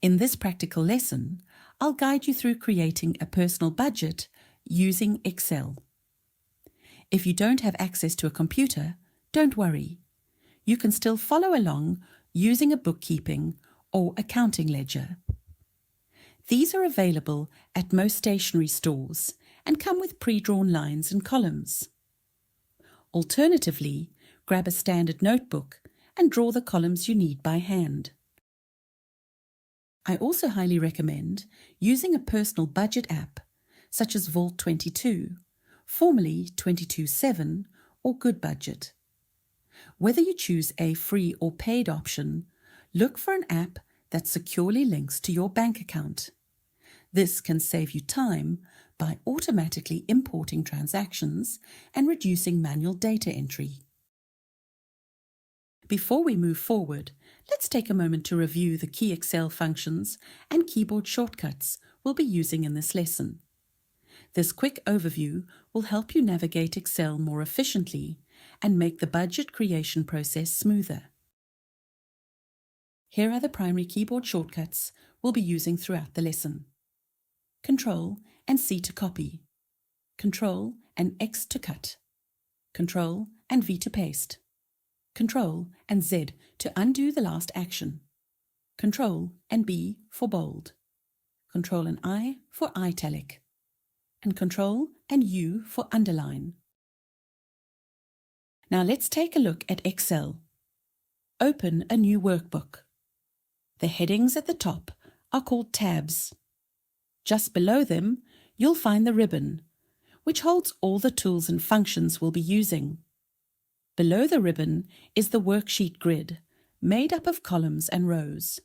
In this practical lesson, I'll guide you through creating a personal budget using Excel. If you don't have access to a computer, don't worry. You can still follow along using a bookkeeping or accounting ledger. These are available at most stationery stores and come with pre-drawn lines and columns. Alternatively, grab a standard notebook and draw the columns you need by hand. I also highly recommend using a personal budget app such as Vault 22, formerly 22/7 or Good Budget. Whether you choose a free or paid option, look for an app that securely links to your bank account. This can save you time by automatically importing transactions and reducing manual data entry. Before we move forward, let's take a moment to review the key Excel functions and keyboard shortcuts we'll be using in this lesson. This quick overview will help you navigate Excel more efficiently and make the budget creation process smoother. Here are the primary keyboard shortcuts we'll be using throughout the lesson. Control and C to copy, Control and X to cut, Control and V to paste, Control and Z to undo the last action, Control and B for bold, Control and I for italic, and Control and U for underline. Now let's take a look at Excel. Open a new workbook. The headings at the top are called tabs. Just below them, you'll find the ribbon, which holds all the tools and functions we'll be using. Below the ribbon is the worksheet grid, made up of columns and rows.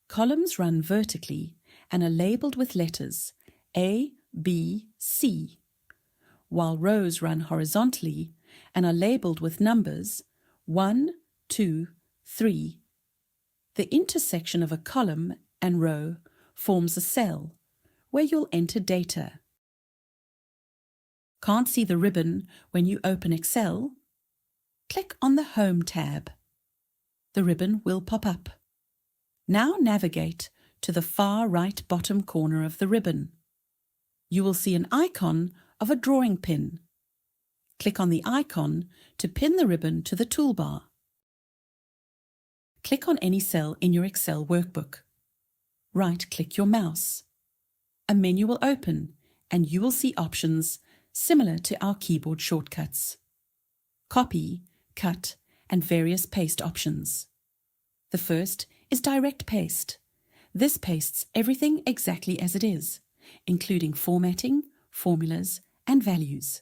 Columns run vertically and are labelled with letters A, B, C, while rows run horizontally and are labelled with numbers 1, 2, 3. The intersection of a column and row forms a cell where you'll enter data. Can't see the ribbon when you open Excel? Click on the Home tab. The ribbon will pop up. Now navigate to the far right bottom corner of the ribbon. You will see an icon of a drawing pin. Click on the icon to pin the ribbon to the toolbar. Click on any cell in your Excel workbook. Right-click your mouse. A menu will open and you will see options similar to our keyboard shortcuts. Copy, cut, and various paste options. The first is direct paste. This pastes everything exactly as it is, including formatting, formulas, and values.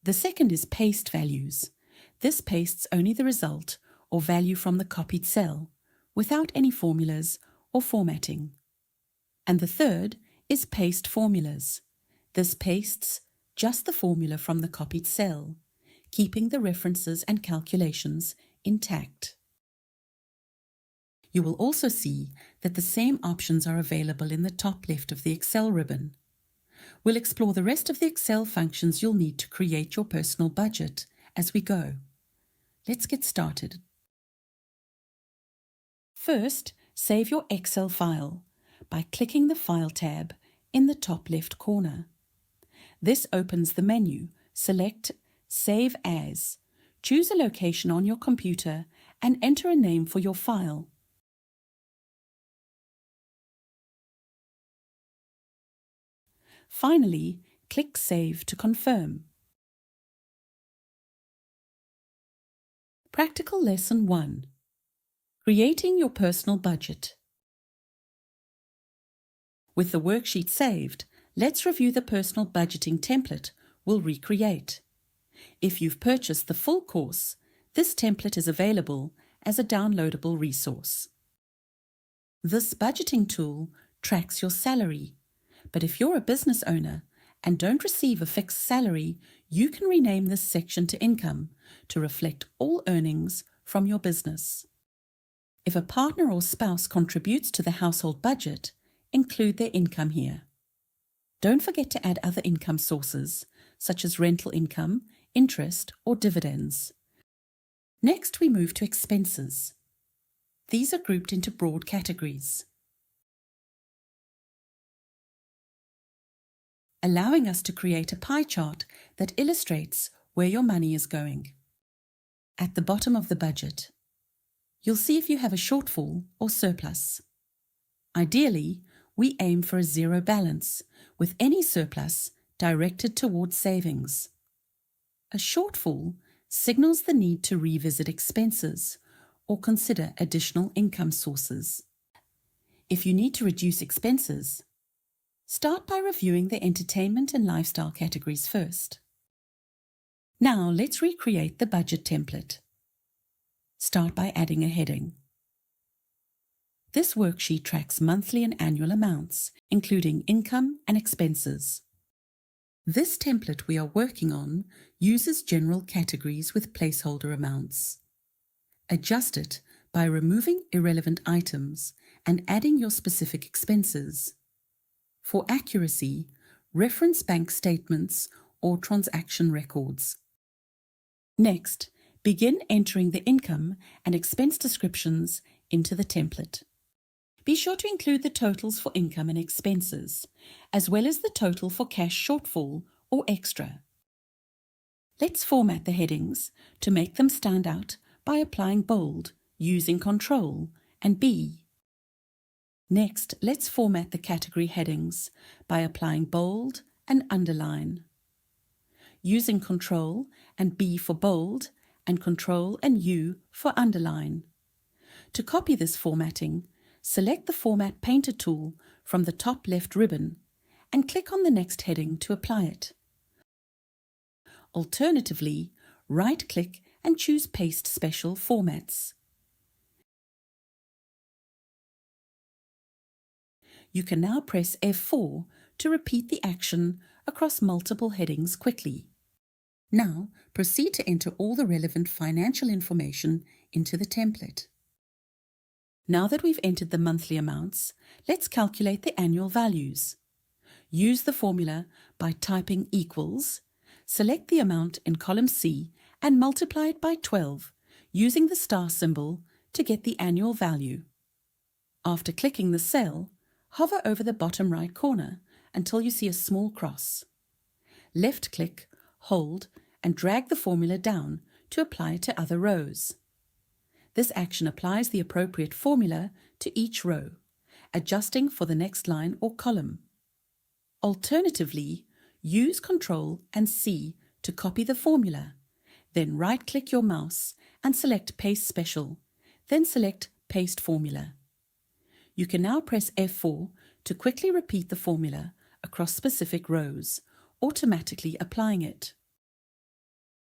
The second is paste values. This pastes only the result or value from the copied cell, without any formulas or formatting. And the third is paste formulas. This pastes just the formula from the copied cell, keeping the references and calculations intact. You will also see that the same options are available in the top left of the Excel ribbon. We'll explore the rest of the Excel functions you'll need to create your personal budget as we go. Let's get started. First, save your Excel file by clicking the File tab in the top left corner. This opens the menu. Select Save As. Choose a location on your computer and enter a name for your file. Finally, click Save to confirm. Practical Lesson 1. Creating your personal budget. With the worksheet saved, let's review the personal budgeting template we'll recreate. If you've purchased the full course, this template is available as a downloadable resource. This budgeting tool tracks your salary, but if you're a business owner and don't receive a fixed salary, you can rename this section to Income to reflect all earnings from your business. If a partner or spouse contributes to the household budget, include their income here. Don't forget to add other income sources, such as rental income, interest, or dividends. Next, we move to expenses. These are grouped into broad categories. allowing us to create a pie chart that illustrates where your money is going. At the bottom of the budget, you'll see if you have a shortfall or surplus. Ideally, we aim for a zero balance, with any surplus directed towards savings. A shortfall signals the need to revisit expenses or consider additional income sources. If you need to reduce expenses, start by reviewing the entertainment and lifestyle categories first. Now let's recreate the budget template. Start by adding a heading. This worksheet tracks monthly and annual amounts, including income and expenses. This template we are working on uses general categories with placeholder amounts. Adjust it by removing irrelevant items and adding your specific expenses. For accuracy, reference bank statements or transaction records. Next, begin entering the income and expense descriptions into the template. Be sure to include the totals for income and expenses, as well as the total for cash shortfall or extra. Let's format the headings to make them stand out by applying bold, using Ctrl and B. Next, let's format the category headings by applying bold and underline. Using Ctrl and B for bold and Ctrl and U for underline. To copy this formatting, select the Format Painter tool from the top left ribbon and click on the next heading to apply it. Alternatively, right-click and choose Paste Special Formats. You can now press F4 to repeat the action across multiple headings quickly. Now, proceed to enter all the relevant financial information into the template. Now that we've entered the monthly amounts, let's calculate the annual values. Use the formula by typing equals, select the amount in column C and multiply it by 12 using the star symbol to get the annual value. After clicking the cell, hover over the bottom right corner until you see a small cross. Left-click, hold, and drag the formula down to apply it to other rows. This action applies the appropriate formula to each row, adjusting for the next line or column. Alternatively, use Ctrl and C to copy the formula, then right-click your mouse and select Paste Special, then select Paste Formula. You can now press F4 to quickly repeat the formula across specific rows, automatically applying it.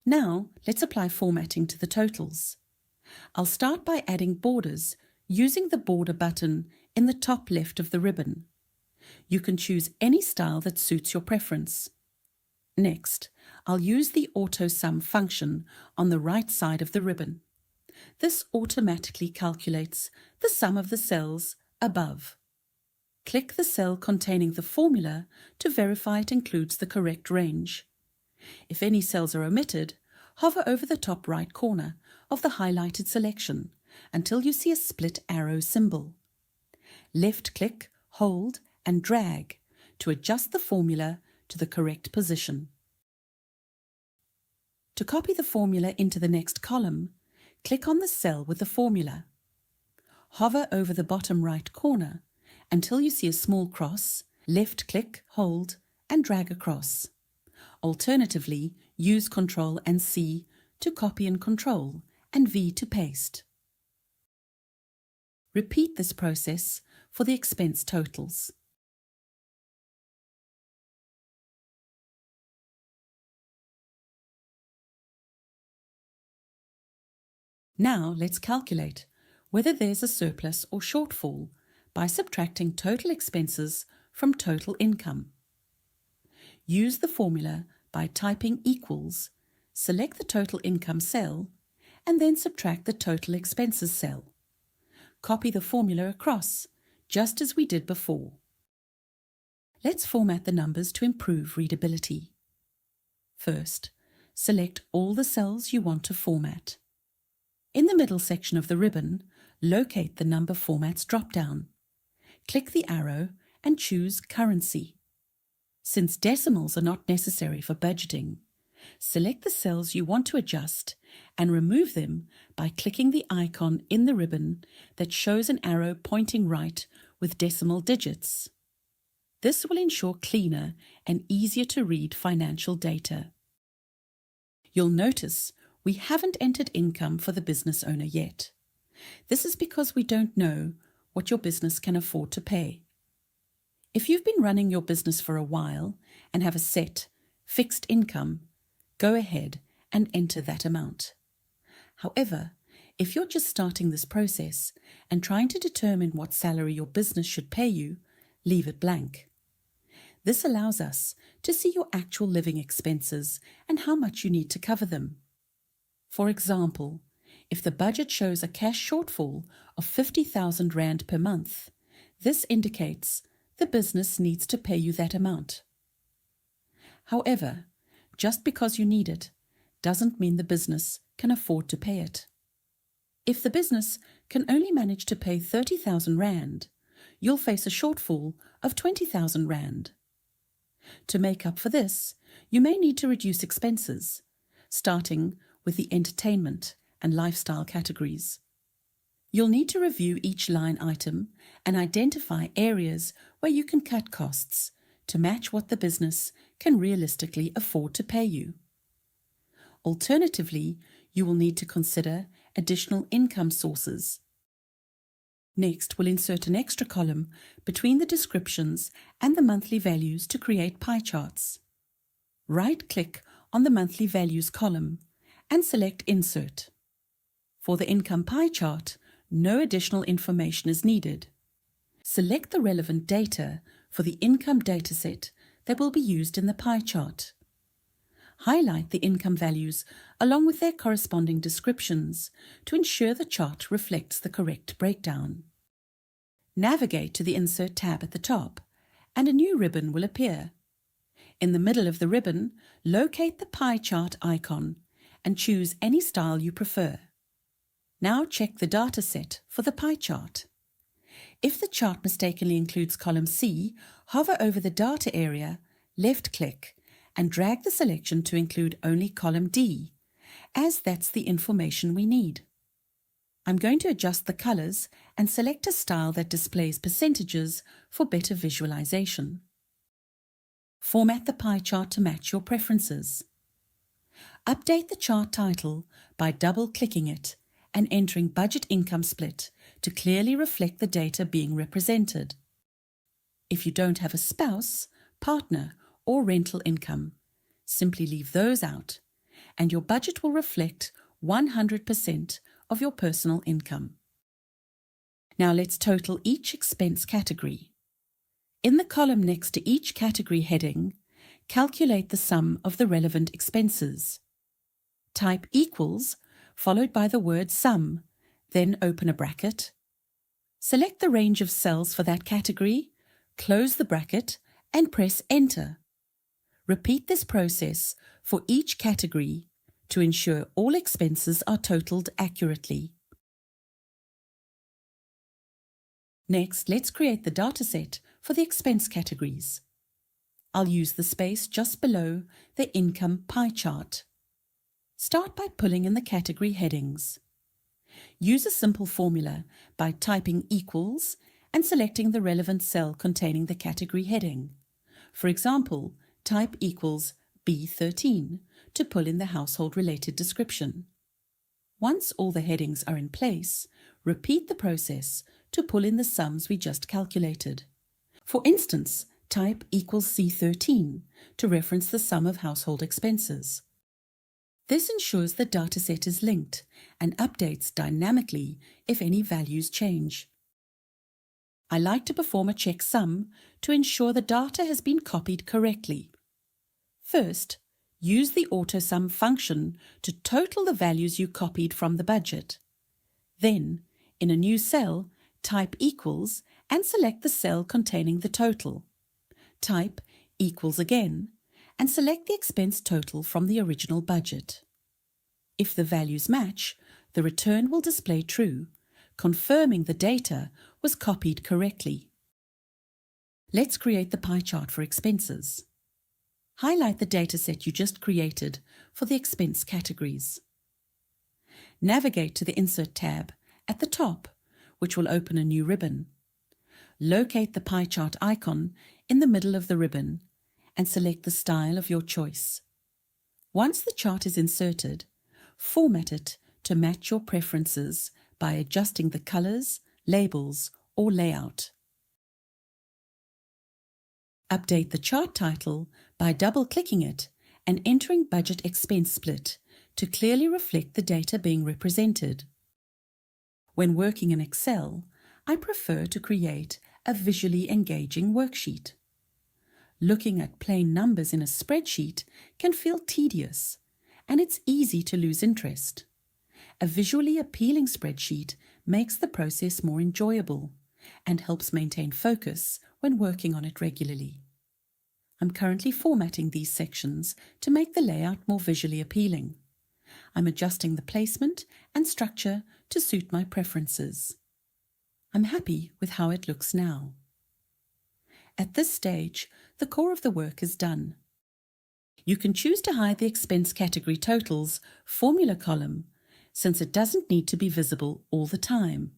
Now, let's apply formatting to the totals. I'll start by adding borders using the Border button in the top left of the ribbon. You can choose any style that suits your preference. Next, I'll use the Auto Sum function on the right side of the ribbon. This automatically calculates the sum of the cells above. Click the cell containing the formula to verify it includes the correct range. If any cells are omitted, hover over the top right corner of the highlighted selection until you see a split arrow symbol. Left-click, hold, and drag to adjust the formula to the correct position. To copy the formula into the next column, click on the cell with the formula. Hover over the bottom right corner until you see a small cross, left-click, hold, and drag across. Alternatively, use Ctrl and C to copy and Ctrl, and V to paste. Repeat this process for the expense totals. Now let's calculate whether there's a surplus or shortfall by subtracting total expenses from total income. Use the formula by typing equals, select the total income cell, and then subtract the total expenses cell. Copy the formula across, just as we did before. Let's format the numbers to improve readability. First, select all the cells you want to format. In the middle section of the ribbon, locate the Number Formats drop-down. Click the arrow and choose Currency. Since decimals are not necessary for budgeting, select the cells you want to adjust and remove them by clicking the icon in the ribbon that shows an arrow pointing right with decimal digits. This will ensure cleaner and easier to read financial data. You'll notice we haven't entered income for the business owner yet. This is because we don't know what your business can afford to pay. If you've been running your business for a while and have a set, fixed income, go ahead and enter that amount. However, if you're just starting this process and trying to determine what salary your business should pay you, leave it blank. This allows us to see your actual living expenses and how much you need to cover them. For example, if the budget shows a cash shortfall of 50,000 Rand per month, this indicates the business needs to pay you that amount. However, just because you need it doesn't mean the business can afford to pay it. If the business can only manage to pay 30,000 Rand, you'll face a shortfall of 20,000 Rand. To make up for this, you may need to reduce expenses, starting with the entertainment and lifestyle categories. You'll need to review each line item and identify areas where you can cut costs to match what the business can realistically afford to pay you. Alternatively, you will need to consider additional income sources. Next, we'll insert an extra column between the descriptions and the monthly values to create pie charts. Right-click on the monthly values column and select Insert. For the income pie chart, no additional information is needed. Select the relevant data for the income dataset that will be used in the pie chart. Highlight the income values along with their corresponding descriptions to ensure the chart reflects the correct breakdown. Navigate to the Insert tab at the top, and a new ribbon will appear. In the middle of the ribbon, locate the pie chart icon and choose any style you prefer. Now check the data set for the pie chart. If the chart mistakenly includes column C, hover over the data area, left-click, and drag the selection to include only column D, as that's the information we need. I'm going to adjust the colors and select a style that displays percentages for better visualization. Format the pie chart to match your preferences. Update the chart title by double-clicking it and entering Budget Income Split to clearly reflect the data being represented. If you don't have a spouse, partner, or rental income, simply leave those out, and your budget will reflect 100% of your personal income. Now let's total each expense category. In the column next to each category heading, calculate the sum of the relevant expenses. Type equals, followed by the word sum, then open a bracket. Select the range of cells for that category, close the bracket, and press Enter. Repeat this process for each category to ensure all expenses are totaled accurately. Next, let's create the dataset for the expense categories. I'll use the space just below the income pie chart. Start by pulling in the category headings. Use a simple formula by typing equals and selecting the relevant cell containing the category heading. For example, type equals B13 to pull in the household-related description. Once all the headings are in place, repeat the process to pull in the sums we just calculated. For instance, type equals C13 to reference the sum of household expenses. This ensures the dataset is linked and updates dynamically if any values change. I like to perform a checksum to ensure the data has been copied correctly. First, use the AutoSum function to total the values you copied from the budget. Then, in a new cell, type equals and select the cell containing the total. Type equals again and select the expense total from the original budget. If the values match, the return will display true, confirming the data was copied correctly. Let's create the pie chart for expenses. highlight the dataset you just created for the expense categories. Navigate to the Insert tab at the top, which will open a new ribbon. Locate the pie chart icon in the middle of the ribbon and select the style of your choice. Once the chart is inserted, format it to match your preferences by adjusting the colors, labels, or layout. Update the chart title by double-clicking it and entering Budget Expense Split to clearly reflect the data being represented. When working in Excel, I prefer to create a visually engaging worksheet. Looking at plain numbers in a spreadsheet can feel tedious, and it's easy to lose interest. A visually appealing spreadsheet makes the process more enjoyable and helps maintain focus when working on it regularly. I'm currently formatting these sections to make the layout more visually appealing. I'm adjusting the placement and structure to suit my preferences. I'm happy with how it looks now. At this stage, the core of the work is done. You can choose to hide the expense category totals formula column, since it doesn't need to be visible all the time.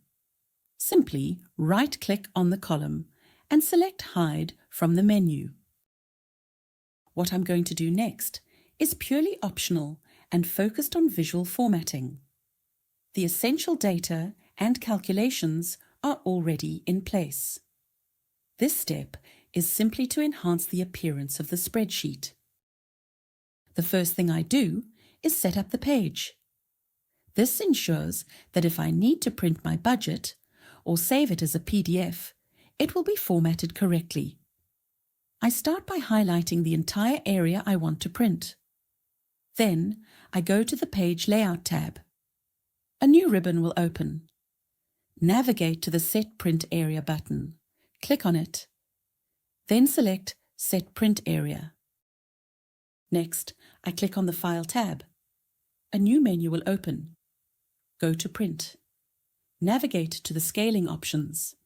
Simply right-click on the column and select Hide from the menu. What I'm going to do next is purely optional and focused on visual formatting. The essential data and calculations are already in place. This step is simply to enhance the appearance of the spreadsheet. The first thing I do is set up the page. This ensures that if I need to print my budget or save it as a PDF, it will be formatted correctly. I start by highlighting the entire area I want to print. Then I go to the Page Layout tab. A new ribbon will open. Navigate to the Set Print Area button. Click on it. Then select Set Print Area. Next, I click on the File tab. A new menu will open. Go to Print. Navigate to the scaling options.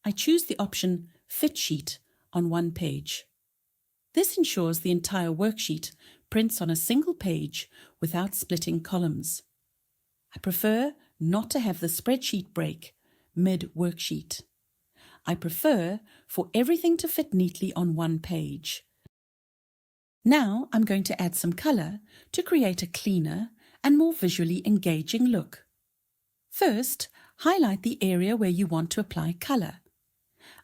I choose the option Fit Sheet on one page. This ensures the entire worksheet prints on a single page without splitting columns. I prefer not to have the spreadsheet break mid-worksheet. I prefer for everything to fit neatly on one page. Now I'm going to add some color to create a cleaner and more visually engaging look. First, highlight the area where you want to apply color.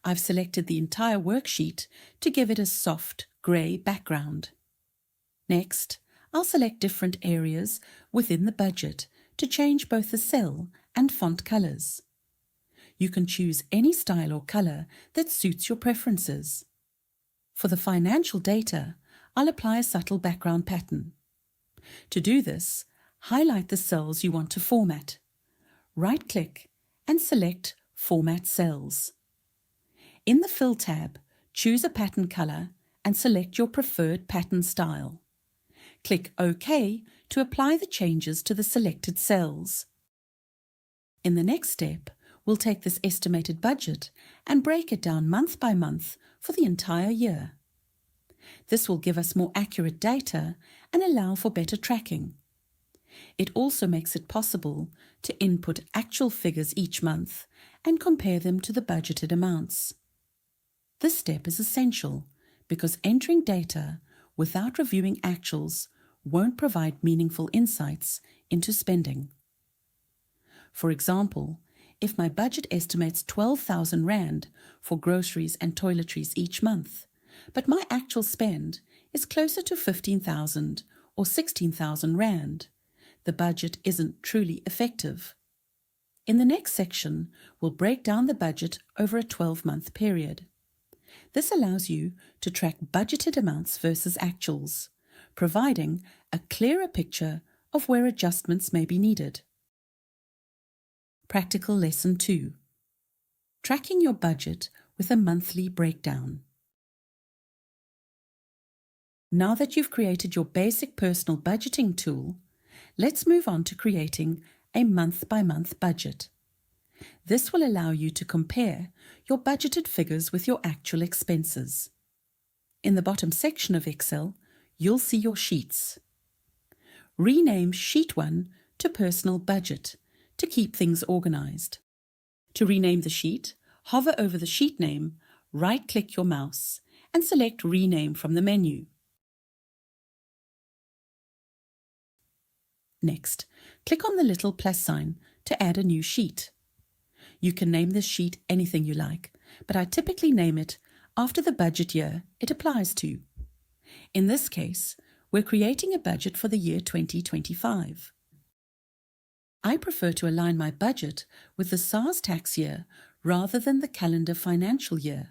I've selected the entire worksheet to give it a soft grey background. Next, I'll select different areas within the budget to change both the cell and font colors. You can choose any style or color that suits your preferences. For the financial data, I'll apply a subtle background pattern. To do this, highlight the cells you want to format. Right-click and select Format Cells. In the Fill tab, choose a pattern color and select your preferred pattern style. Click OK to apply the changes to the selected cells. In the next step, we'll take this estimated budget and break it down month by month for the entire year. This will give us more accurate data and allow for better tracking. It also makes it possible to input actual figures each month and compare them to the budgeted amounts. This step is essential because entering data without reviewing actuals won't provide meaningful insights into spending. For example, if my budget estimates 12,000 Rand for groceries and toiletries each month, but my actual spend is closer to 15,000 or 16,000 Rand, the budget isn't truly effective. In the next section, we'll break down the budget over a 12-month period. This allows you to track budgeted amounts versus actuals, providing a clearer picture of where adjustments may be needed. Practical Lesson 2. Tracking your budget with a monthly breakdown. Now that you've created your basic personal budgeting tool, let's move on to creating a month-by-month budget. This will allow you to compare your budgeted figures with your actual expenses. In the bottom section of Excel, you'll see your sheets. Rename Sheet 1 to Personal Budget to keep things organized. To rename the sheet, hover over the sheet name, right-click your mouse, and select Rename from the menu. Next, click on the little plus sign to add a new sheet. You can name this sheet anything you like, but I typically name it after the budget year it applies to. In this case, we're creating a budget for the year 2025. I prefer to align my budget with the SARS tax year rather than the calendar financial year.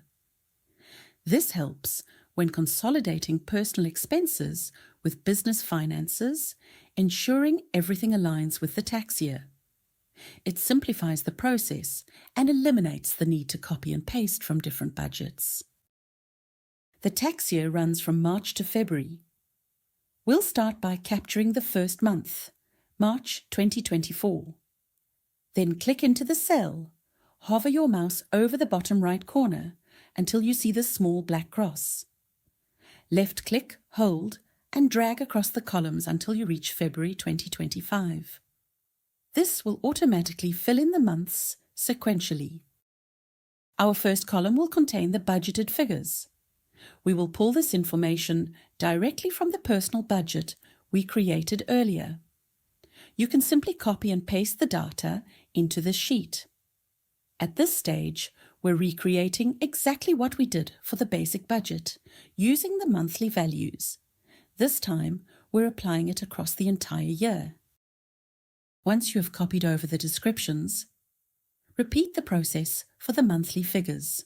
This helps when consolidating personal expenses with business finances, ensuring everything aligns with the tax year. It simplifies the process and eliminates the need to copy and paste from different budgets. The tax year runs from March to February. We'll start by capturing the first month, March 2024. Then click into the cell. Hover your mouse over the bottom right corner until you see the small black cross. Left-click, hold, and drag across the columns until you reach February 2025. This will automatically fill in the months sequentially. Our first column will contain the budgeted figures. We will pull this information directly from the personal budget we created earlier. You can simply copy and paste the data into this sheet. At this stage, we're recreating exactly what we did for the basic budget, using the monthly values. This time, we're applying it across the entire year. Once you have copied over the descriptions, repeat the process for the monthly figures.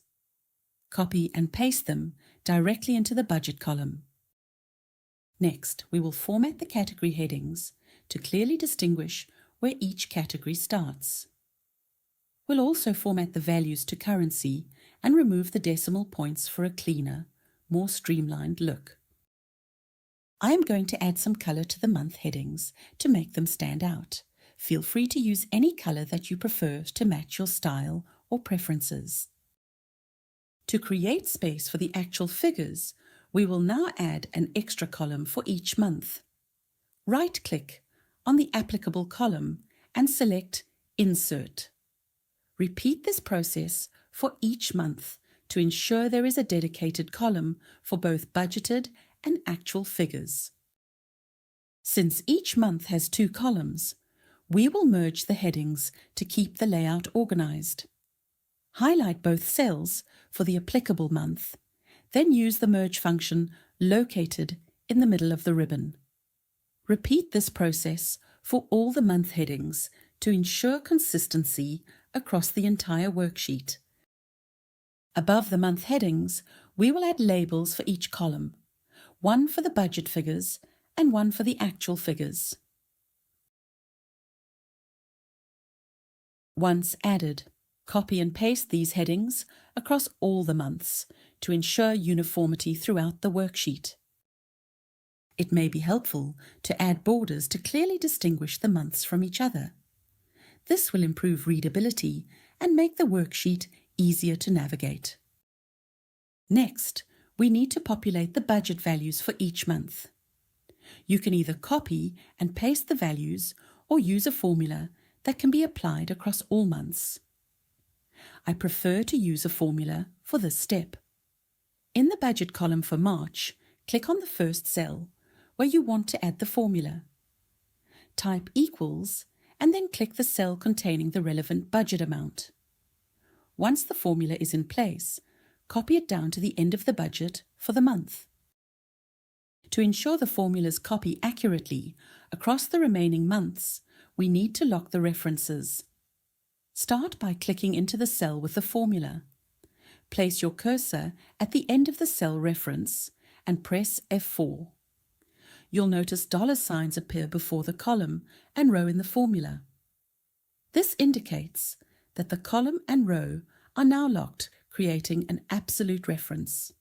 Copy and paste them directly into the budget column. Next, we will format the category headings to clearly distinguish where each category starts. We'll also format the values to currency and remove the decimal points for a cleaner, more streamlined look. I am going to add some color to the month headings to make them stand out. Feel free to use any color that you prefer to match your style or preferences. To create space for the actual figures, we will now add an extra column for each month. Right-click on the applicable column and select Insert. Repeat this process for each month to ensure there is a dedicated column for both budgeted and actual figures. Since each month has 2 columns, we will merge the headings to keep the layout organized. Highlight both cells for the applicable month, then use the merge function located in the middle of the ribbon. Repeat this process for all the month headings to ensure consistency across the entire worksheet. Above the month headings, we will add labels for each column, one for the budget figures and one for the actual figures. Once added, copy and paste these headings across all the months to ensure uniformity throughout the worksheet. It may be helpful to add borders to clearly distinguish the months from each other. This will improve readability and make the worksheet easier to navigate. Next, we need to populate the budget values for each month. You can either copy and paste the values or use a formula that can be applied across all months. I prefer to use a formula for this step. In the budget column for March, click on the first cell where you want to add the formula. Type equals and then click the cell containing the relevant budget amount. Once the formula is in place, copy it down to the end of the budget for the month. To ensure the formulas copy accurately across the remaining months, we need to lock the references. Start by clicking into the cell with the formula. Place your cursor at the end of the cell reference and press F4. You'll notice dollar signs appear before the column and row in the formula. This indicates that the column and row are now locked, creating an absolute reference.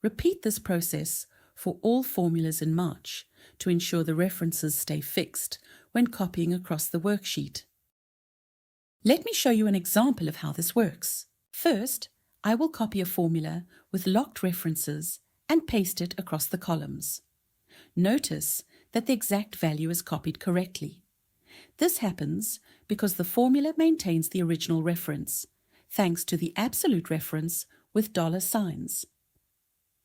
Repeat this process for all formulas in March to ensure the references stay fixed when copying across the worksheet. Let me show you an example of how this works. First, I will copy a formula with locked references and paste it across the columns. Notice that the exact value is copied correctly. This happens because the formula maintains the original reference, thanks to the absolute reference with dollar signs.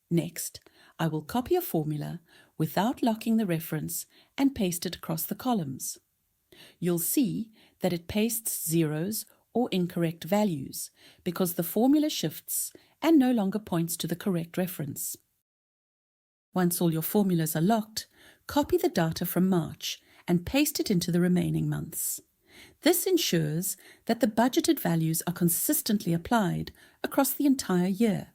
Next, I will copy a formula without locking the reference and paste it across the columns. You'll see that it pastes zeros or incorrect values because the formula shifts and no longer points to the correct reference. Once all your formulas are locked, copy the data from March and paste it into the remaining months. This ensures that the budgeted values are consistently applied across the entire year.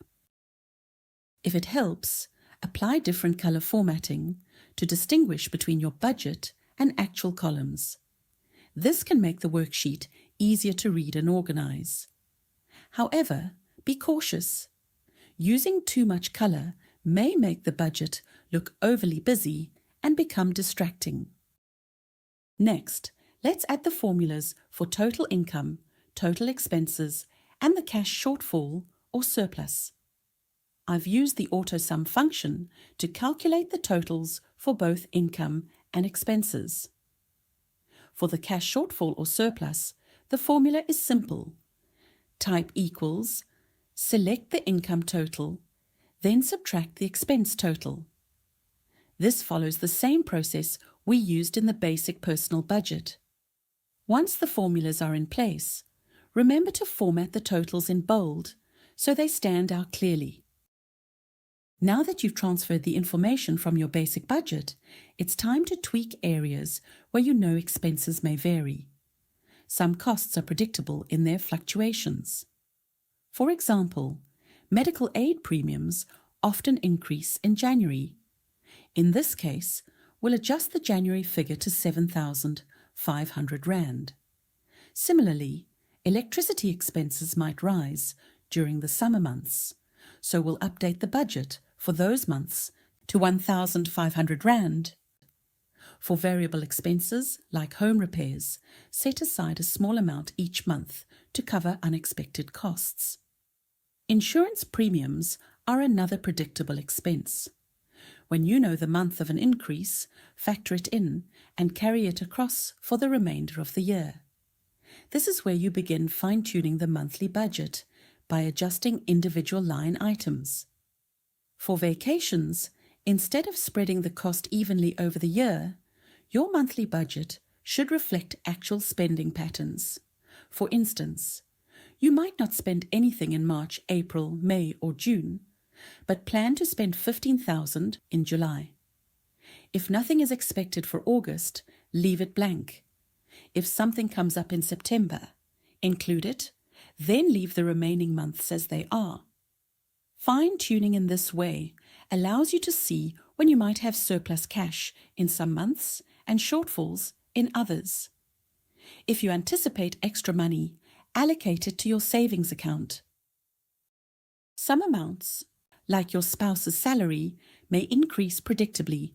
If it helps, apply different color formatting to distinguish between your budget and actual columns. This can make the worksheet easier to read and organize. However, be cautious. Using too much color may make the budget look overly busy and become distracting. Next, let's add the formulas for total income, total expenses, and the cash shortfall or surplus. I've used the AutoSum function to calculate the totals for both income and expenses. For the cash shortfall or surplus, the formula is simple. Type equals, select the income total, then subtract the expense total. This follows the same process we used in the basic personal budget. Once the formulas are in place, remember to format the totals in bold so they stand out clearly. Now that you've transferred the information from your basic budget, it's time to tweak areas where you know expenses may vary. Some costs are predictable in their fluctuations. For example, medical aid premiums often increase in January. In this case, we'll adjust the January figure to 7,500 Rand. Similarly, electricity expenses might rise during the summer months, so we'll update the budget for those months to 1,500 Rand. For variable expenses like home repairs, set aside a small amount each month to cover unexpected costs. Insurance premiums are another predictable expense. When you know the month of an increase, factor it in and carry it across for the remainder of the year. This is where you begin fine-tuning the monthly budget by adjusting individual line items. For vacations, instead of spreading the cost evenly over the year, your monthly budget should reflect actual spending patterns. For instance, you might not spend anything in March, April, May, or June, but plan to spend 15,000 in July. If nothing is expected for August, leave it blank. If something comes up in September, include it, then leave the remaining months as they are. Fine-tuning in this way allows you to see when you might have surplus cash in some months and shortfalls in others. If you anticipate extra money, allocate it to your savings account. Some amounts, like your spouse's salary, may increase predictably.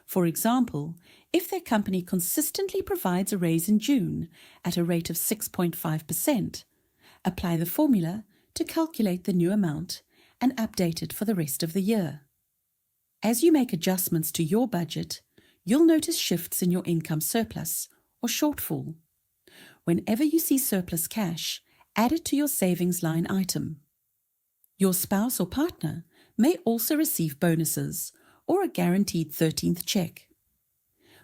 For example, if their company consistently provides a raise in June at a rate of 6.5%, apply the formula to calculate the new amount and update it for the rest of the year. As you make adjustments to your budget, you'll notice shifts in your income surplus or shortfall. Whenever you see surplus cash, add it to your savings line item. Your spouse or partner may also receive bonuses or a guaranteed 13th check.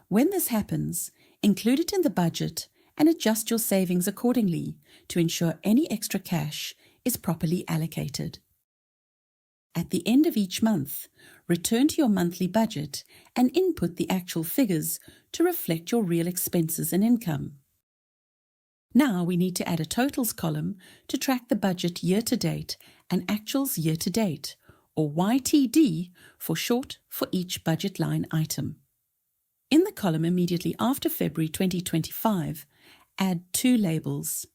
When this happens, include it in the budget and adjust your savings accordingly to ensure any extra cash is properly allocated. At the end of each month, return to your monthly budget and input the actual figures to reflect your real expenses and income. Now we need to add a totals column to track the budget year-to-date and actuals year-to-date, or YTD for short for each budget line item. In the column immediately after February 2025, add two labels,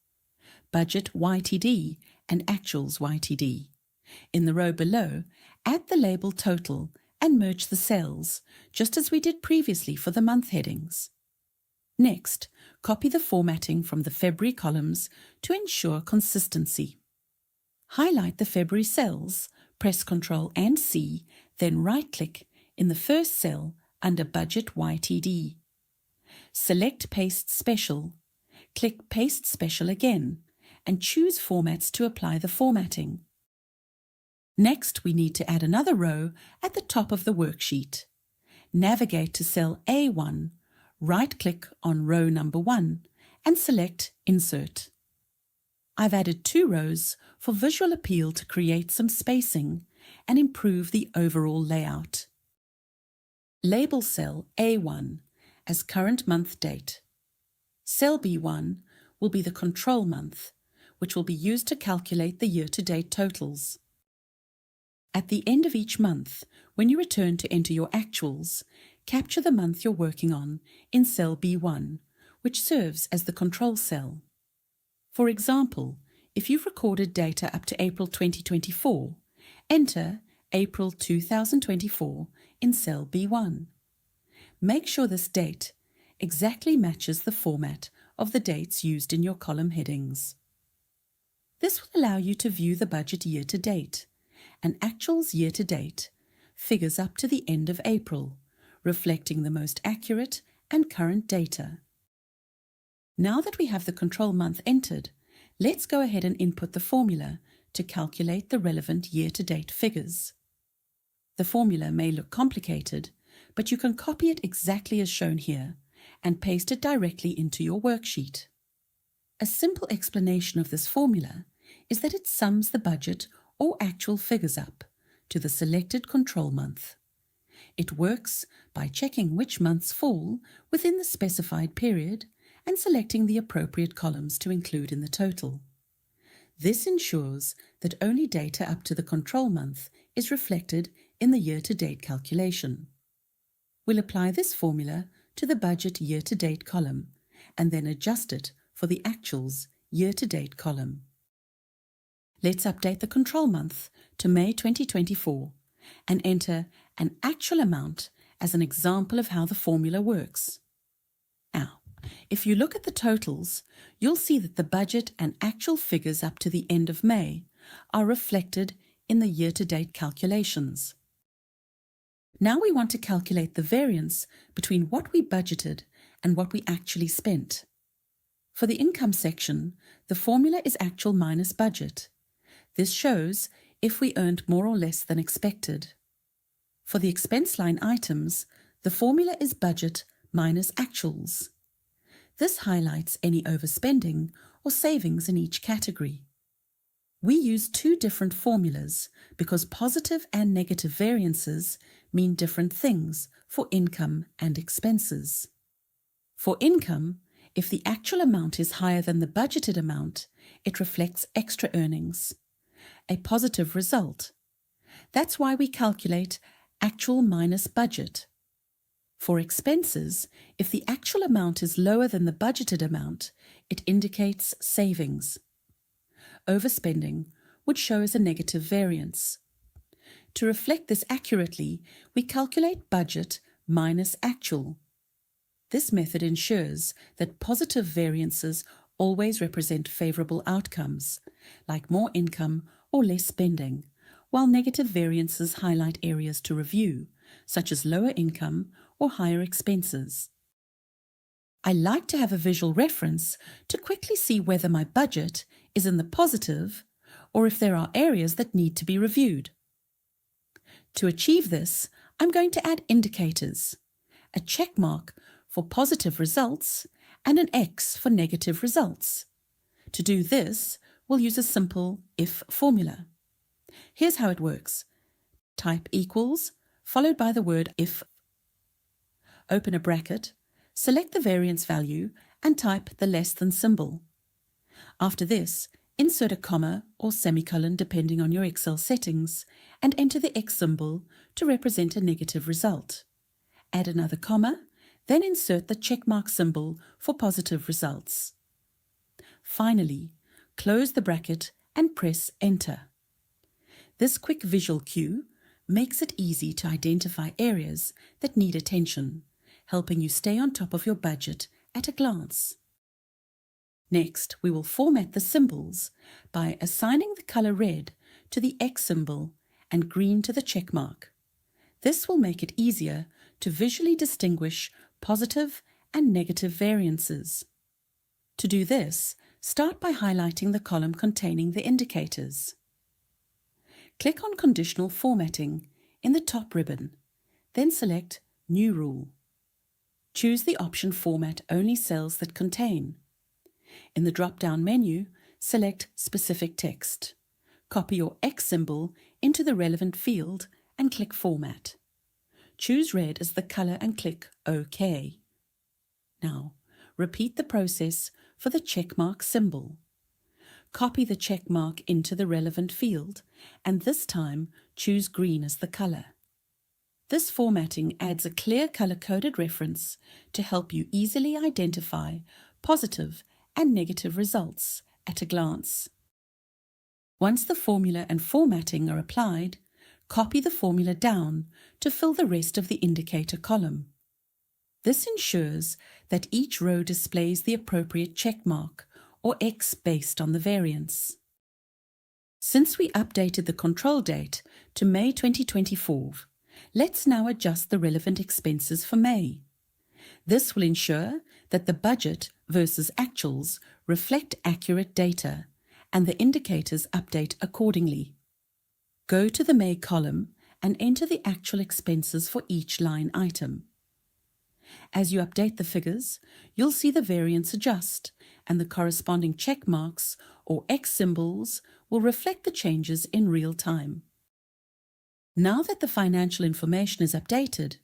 Budget YTD and Actuals YTD. In the row below, add the label Total and merge the cells, just as we did previously for the month headings. Next, copy the formatting from the February columns to ensure consistency. Highlight the February cells, Press Ctrl and C, then right-click in the first cell under Budget YTD. Select Paste Special. Click Paste Special again and choose Formats to apply the formatting. Next, we need to add another row at the top of the worksheet. Navigate to cell A1, right-click on row number 1 and select Insert. I've added 2 rows for visual appeal to create some spacing and improve the overall layout. Label cell A1 as current month date. Cell B1 will be the control month, which will be used to calculate the year-to-date totals. At the end of each month, when you return to enter your actuals, capture the month you're working on in cell B1, which serves as the control cell. For example, if you've recorded data up to April 2024, enter April 2024 in cell B1. Make sure this date exactly matches the format of the dates used in your column headings. This will allow you to view the budget year-to-date and actuals year-to-date, figures up to the end of April, reflecting the most accurate and current data. Now that we have the control month entered, let's go ahead and input the formula to calculate the relevant year-to-date figures. The formula may look complicated, but you can copy it exactly as shown here and paste it directly into your worksheet. A simple explanation of this formula is that it sums the budget or actual figures up to the selected control month. It works by checking which months fall within the specified period and selecting the appropriate columns to include in the total. This ensures that only data up to the control month is reflected in the year-to-date calculation. We'll apply this formula to the budget year-to-date column and then adjust it for the actuals year-to-date column. Let's update the control month to May 2024 and enter an actual amount as an example of how the formula works. Now, if you look at the totals, you'll see that the budget and actual figures up to the end of May are reflected in the year-to-date calculations. Now we want to calculate the variance between what we budgeted and what we actually spent. For the income section, the formula is actual minus budget. This shows if we earned more or less than expected. For the expense line items, the formula is budget minus actuals. This highlights any overspending or savings in each category. We use 2 different formulas because positive and negative variances mean different things for income and expenses. For income, if the actual amount is higher than the budgeted amount, it reflects extra earnings, a positive result. That's why we calculate actual minus budget. For expenses, if the actual amount is lower than the budgeted amount, it indicates savings. Overspending would show as a negative variance. To reflect this accurately, we calculate budget minus actual. This method ensures that positive variances always represent favorable outcomes, like more income or less spending, while negative variances highlight areas to review, such as lower income or higher expenses. I like to have a visual reference to quickly see whether my budget is in the positive or if there are areas that need to be reviewed. To achieve this, I'm going to add indicators, a check mark for positive results and an X for negative results. To do this, we'll use a simple if formula. Here's how it works. Type equals, followed by the word if. Open a bracket, select the variance value and type the less than symbol. After this, insert a comma or semicolon depending on your Excel settings and enter the X symbol to represent a negative result. Add another comma, then insert the checkmark symbol for positive results. Finally, close the bracket and press Enter. This quick visual cue makes it easy to identify areas that need attention, helping you stay on top of your budget at a glance. Next, we will format the symbols by assigning the color red to the X symbol and green to the check mark. This will make it easier to visually distinguish positive and negative variances. To do this, start by highlighting the column containing the indicators. Click on Conditional Formatting in the top ribbon, then select New Rule. Choose the option Format only cells that contain. In the drop-down menu, select Specific Text. Copy your X symbol into the relevant field and click Format. Choose red as the color and click OK. Now, repeat the process for the checkmark symbol. Copy the checkmark into the relevant field and this time choose green as the color. This formatting adds a clear color-coded reference to help you easily identify positive and negative results at a glance. Once the formula and formatting are applied, copy the formula down to fill the rest of the indicator column. This ensures that each row displays the appropriate check mark or X based on the variance. Since we updated the control date to May 2024, let's now adjust the relevant expenses for May. This will ensure that the budget versus actuals reflect accurate data and the indicators update accordingly. Go to the May column and enter the actual expenses for each line item. As you update the figures, you'll see the variance adjust and the corresponding check marks or X symbols will reflect the changes in real time. Now that the financial information is updated,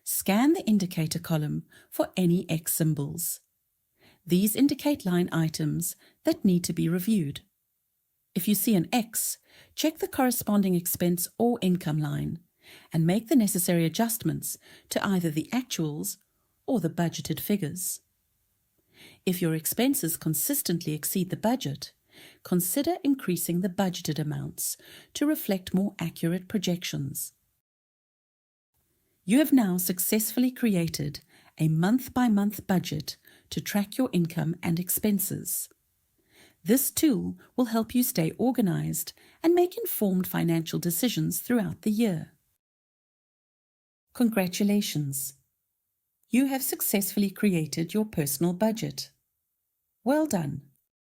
scan the indicator column for any X symbols. These indicate line items that need to be reviewed. If you see an X, check the corresponding expense or income line and make the necessary adjustments to either the actuals or the budgeted figures. If your expenses consistently exceed the budget, consider increasing the budgeted amounts to reflect more accurate projections. You have now successfully created a month-by-month budget to track your income and expenses. This tool will help you stay organized and make informed financial decisions throughout the year. Congratulations! You have successfully created your personal budget. Well done!